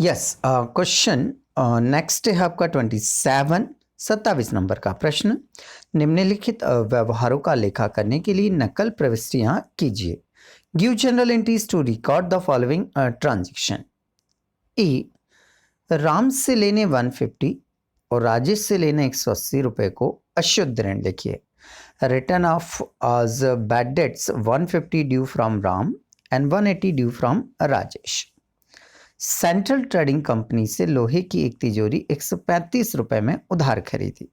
Yes question next है आपका 27 number का प्रश्न। निम्नलिखित व्यवहारों का लेखा करने के लिए नकल प्रविष्टियां कीजिए। Give general entries to record the following transaction. A, Ram से लेने 150 और राजेश से लेने 180 रुपए को अशुद्ध ऋण लिखिए। रिटर्न ऑफ आज bad debts 150 due from Ram and 180 due from Rajesh. Central trading company से लोहे की एक तिजोरी 135 रुपए में उधार खरीदी।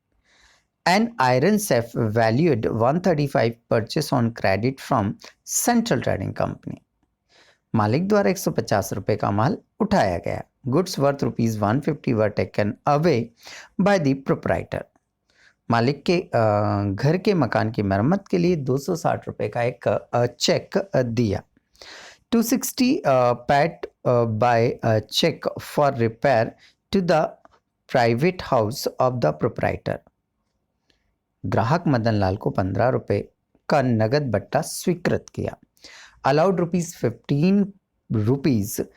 An iron safe valued 135 purchase on credit from central trading company. मालिक द्वारा 150 रुपए का माल उठाया गया। Goods worth ₹150 were taken away by the proprietor. मालिक के घर के मकान की मरम्मत के लिए 260 रुपए का एक चेक दिया। 260 paid by a check for repair to the private house of the proprietor. ग्राहक मदन लाल को 15 रुपए का नगद बट्टा स्वीकृत किया। Allowed ₹15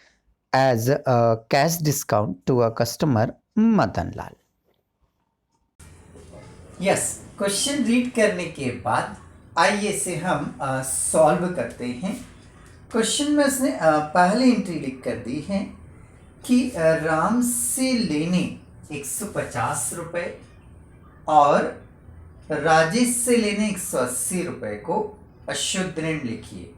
as a cash discount to a customer Madan Lal. Yes, question read करने के बाद आइए इसे हम सॉल्व करते हैं। क्वेश्चन में उसने पहली एंट्री लिख कर दी है कि राम से लेने 150 रुपए और राजेश से लेने 180 रुपए को अशुद्ध ऋण लिखिए।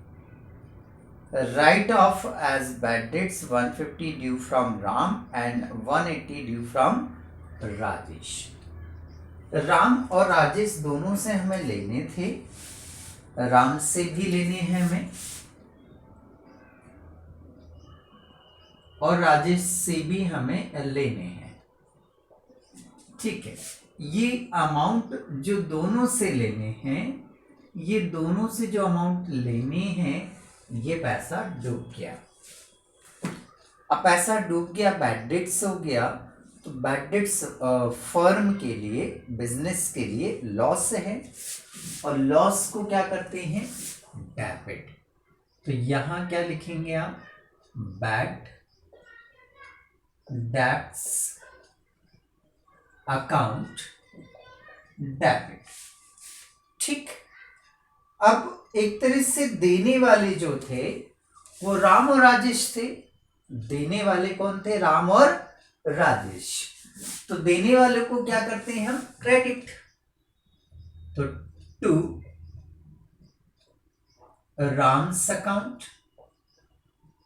Write off as bad debts 150 due from Ram and 180 due from Rajesh. Ram और राजेश दोनों से हमें लेने थे। राम से भी लेने हैं हमें और राजेश से भी हमें लेने हैं। ठीक है, ये अमाउंट जो दोनों से लेने हैं, ये दोनों से जो अमाउंट लेने हैं, ये पैसा डूब गया। अब पैसा डूब गया, बैड डेट्स हो गया, तो बैड डेट्स फर्म के लिए, बिजनेस के लिए लॉस है और लॉस को क्या करते हैं, डेबिट। तो यहां क्या लिखेंगे आप, बैड डेट्स अकाउंट डेबिट। ठीक, अब एक तरह से देने वाले जो थे वो राम और राजेश थे। देने वाले कौन थे, राम और राजेश। तो देने वाले को क्या करते हैं हम, क्रेडिट। तो टू राम्स अकाउंट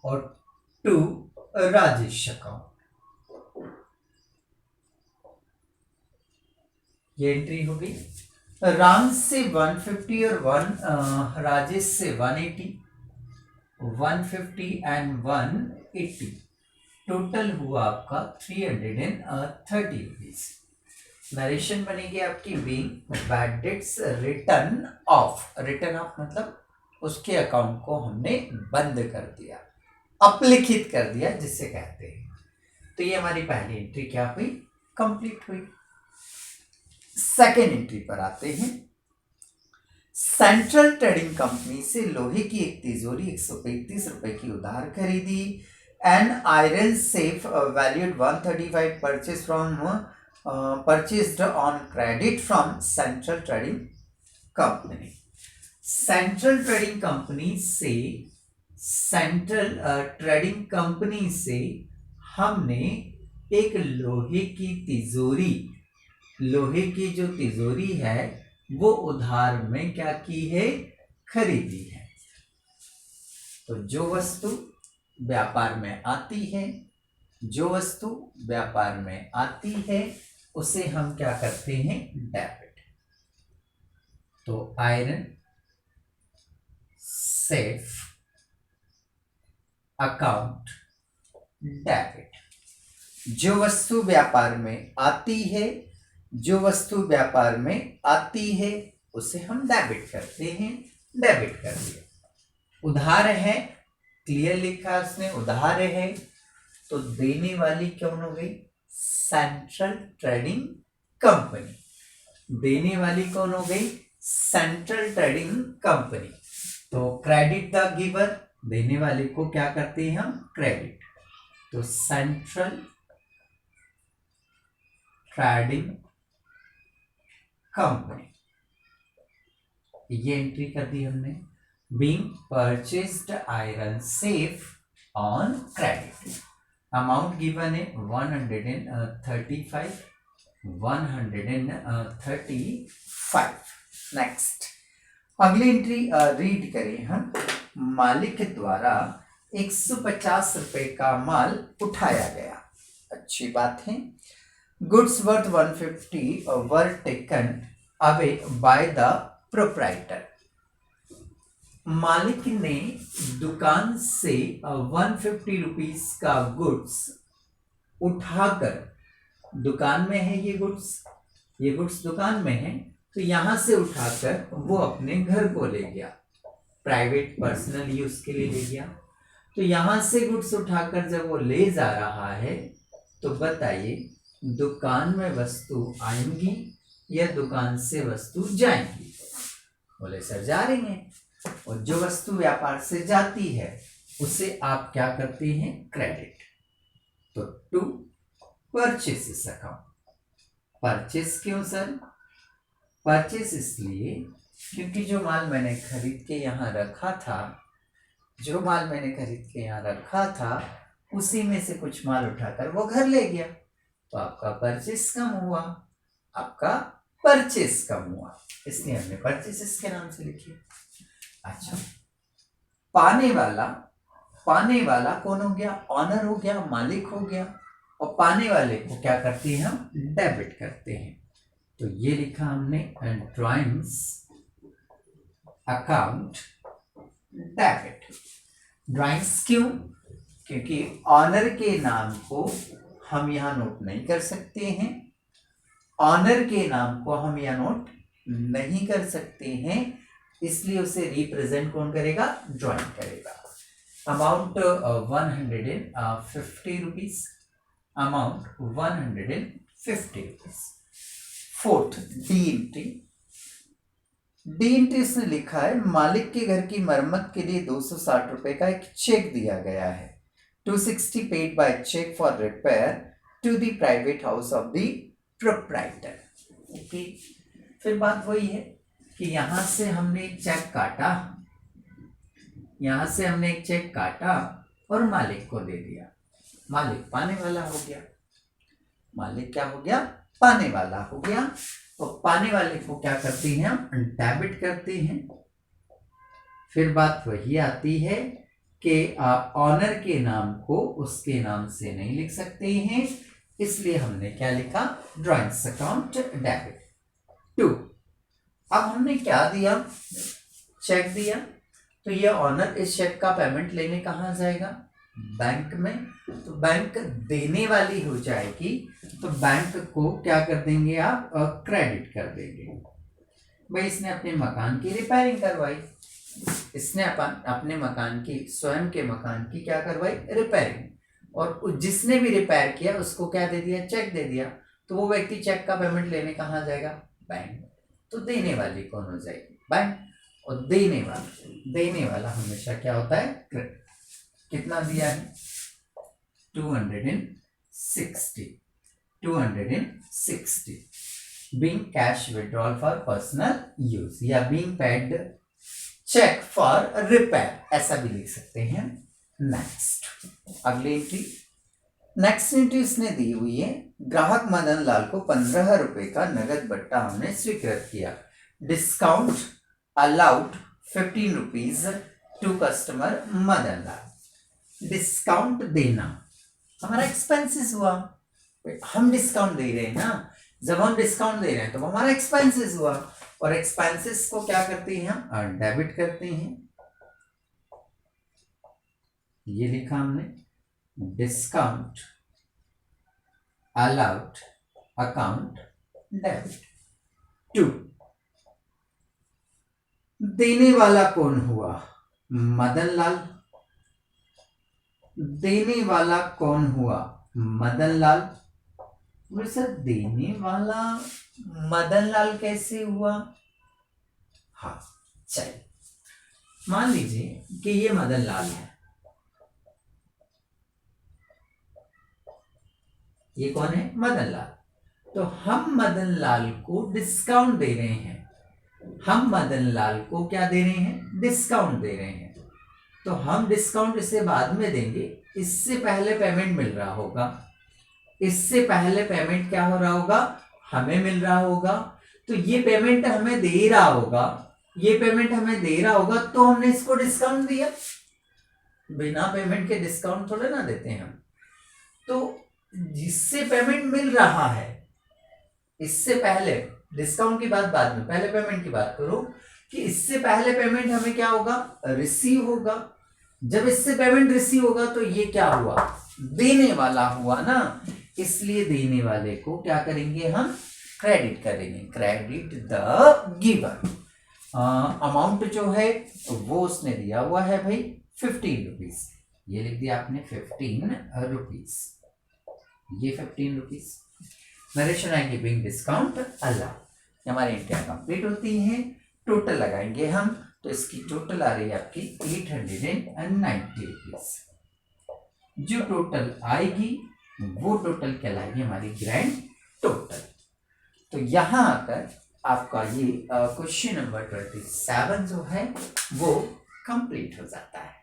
और टू राजेश अकाउंट। ये एंट्री हो गई। राम से 150 और राजेश से 180, 150 एंड 180 टोटल हुआ आपका 330 रुपीज। नरेशन बनेगी आपकी being bad debts return of. Return of मतलब उसके अकाउंट को हमने बंद कर दिया, अपलिखित कर दिया जिसे कहते हैं। तो ये हमारी पहली एंट्री क्या हुई, कंप्लीट हुई। सेकेंड एंट्री पर आते हैं। सेंट्रल ट्रेडिंग कंपनी से लोहे की एक तिजोरी 135 रुपए की उधार खरीदी। An iron safe valued 135 purchased on credit from central trading company. Central trading company से हमने एक लोहे की जो तिजोरी है वो उधार में क्या की है, खरीदी है। तो जो वस्तु व्यापार में आती है उसे हम क्या करते हैं, डेबिट। तो आयरन सेफ अकाउंट डेबिट। जो वस्तु व्यापार में आती है उसे हम डेबिट करते हैं, डेबिट कर दिया। उधार है, क्लियर लिखा उसने, उधार है, तो देने वाली कौन हो गई, सेंट्रल ट्रेडिंग कंपनी। देने वाली कौन हो गई, सेंट्रल ट्रेडिंग कंपनी। तो क्रेडिट द गिवर, देने वाले को क्या करते हैं हम, क्रेडिट। तो सेंट्रल ट्रेडिंग कंपनी, ये एंट्री कर दी हमने। Being purchased iron safe on credit, amount given है 135, 135। नेक्स्ट अगली एंट्री रीड करें हम। मालिक द्वारा 150 रुपए का माल उठाया गया, अच्छी बात है। Goods worth 150 were taken away by the proprietor, मालिक ने दुकान से 150 रुपीस का गुड्स उठाकर, दुकान में है ये गुड्स दुकान में है, तो यहां से उठाकर वो अपने घर को ले गया, प्राइवेट पर्सनल यूज के लिए ले गया। तो यहां से गुड्स उठाकर जब वो ले जा रहा है तो बताइए दुकान में वस्तु आएंगी या दुकान से वस्तु जाएंगी? बोले सर जा रही हैं, और जो वस्तु व्यापार से जाती है उसे आप क्या करते हैं? क्रेडिट। तो टू परचेस अकाउंट। परचेस क्यों सर? परचेस इसलिए क्योंकि जो माल मैंने खरीद के यहाँ रखा था, उसी में से कुछ माल उठाकर वो घर ले गया, तो आपका परचेस कम हुआ, इसलिए हमने परचेस इसके नाम से लिखी। अच्छा, पाने वाला कौन हो गया? ऑनर हो गया, मालिक हो गया, और पाने वाले को क्या करते हैं हम? डेबिट करते हैं। तो ये लिखा हमने ड्राइंग्स अकाउंट डेबिट। ड्राइंग्स क्यों? क्योंकि ऑनर के नाम को हम यहाँ नोट नहीं कर सकते हैं, इसलिए उसे रिप्रेजेंट कौन करेगा? ड्राइंग करेगा। Amount 150 rupees, amount 150 rupees. Fourth D entry उसने लिखा है मालिक के घर की मरम्मत के लिए 260 रुपए का एक चेक दिया गया है। 260 paid by cheque for repair to the private house of the proprietor. Okay, फिर बात वही है कि यहां से हमने एक चेक काटा और मालिक को दे दिया। मालिक पाने वाला हो गया। मालिक क्या हो गया? पाने वाला हो गया। तो पाने वाले को क्या करते हैं हम? डेबिट करते हैं। फिर बात वही आती है कि ऑनर के नाम को उसके नाम से नहीं लिख सकते हैं, इसलिए हमने क्या लिखा? Drawings account debit. टू, अब हमने क्या दिया? चेक दिया, तो ये ऑनर इस चेक का पेमेंट लेने कहाँ जाएगा? बैंक में। तो बैंक देने वाली हो जाएगी, तो बैंक को क्या कर देंगे आप? क्रेडिट कर देंगे। भाई इसने अपने मकान की रिपेयरिंग करवाई, इसने अपने मकान की, स्वयं के मकान की क्या करवाई? रिपेयरिंग, और जिसने भी रिपेयर किया उसको क्या दे दिया? चेक दे दिया। तो वो व्यक्ति चेक का पेमेंट लेने कहाँ जाएगा? बैंक। तो देने वाली कौन हो जाएगी? बैंक। और देने वाला हमेशा क्या होता है? क्रेडिट। कितना दिया है? 260। Being cash withdrawal for personal use या being paid cheque for repair, ऐसा भी लिख सकते हैं। नेक्स्ट अगली एंट्री। नेक्स्ट एंट्री उसने दी हुई है ग्राहक मदन लाल को 15 रुपए का नगद बट्टा हमने स्वीकृत किया। Discount allowed 15 rupees to customer Madan Lal. Discount देना हमारा एक्सपेंसेस हुआ, हम डिस्काउंट दे रहे हैं ना, जब हम डिस्काउंट दे रहे हैं तो हमारा एक्सपेंसेस हुआ, और एक्सपेंसेस को क्या करते हैं हम? डेबिट करते हैं। ये लिखा हमने discount allowed account debit. To, देने वाला कौन हुआ? मदन लाल। देने वाला कौन हुआ? मदन लाल। सर देने वाला मदन लाल कैसे हुआ? हाँ चलिए, मान लीजिए कि ये मदन लाल है, ये कौन है? मदन लाल। तो हम मदन लाल को डिस्काउंट दे रहे हैं। हम मदन लाल को क्या दे रहे हैं? डिस्काउंट दे रहे हैं। तो हम डिस्काउंट इसे बाद में देंगे, इससे पहले पेमेंट मिल रहा होगा। इससे पहले पेमेंट क्या हो रहा होगा? हमें मिल रहा होगा। तो ये पेमेंट हमें दे रहा होगा, ये पेमेंट हमें दे रहा होगा, तो हमने इसको डिस्काउंट दिया। बिना पेमेंट के डिस्काउंट थोड़े ना देते हैं हम। तो जिससे पेमेंट मिल रहा है, इससे पहले, डिस्काउंट की बात बाद में, पहले पेमेंट की बात करो कि इससे पहले पेमेंट हमें क्या होगा? रिसीव होगा। जब इससे पेमेंट रिसीव होगा तो ये क्या हुआ? देने वाला हुआ ना, इसलिए देने वाले को क्या करेंगे हम? क्रेडिट करेंगे। Credit the giver. अमाउंट जो है वो उसने दिया हुआ है भाई 15 रुपीज। ये लिख दिया आपने 15 रुपीज, ये 15 rupees. Narration I giving discount allow. हमारी एंट्रियां कंप्लीट होती हैं। टोटल लगाएंगे हम, तो इसकी टोटल आ रही है आपकी 890 रुपीज। जो टोटल आएगी वो टोटल कहलाएगी हमारी ग्रैंड टोटल। तो यहां आकर आपका ये क्वेश्चन नंबर 27 जो है वो कंप्लीट हो जाता है।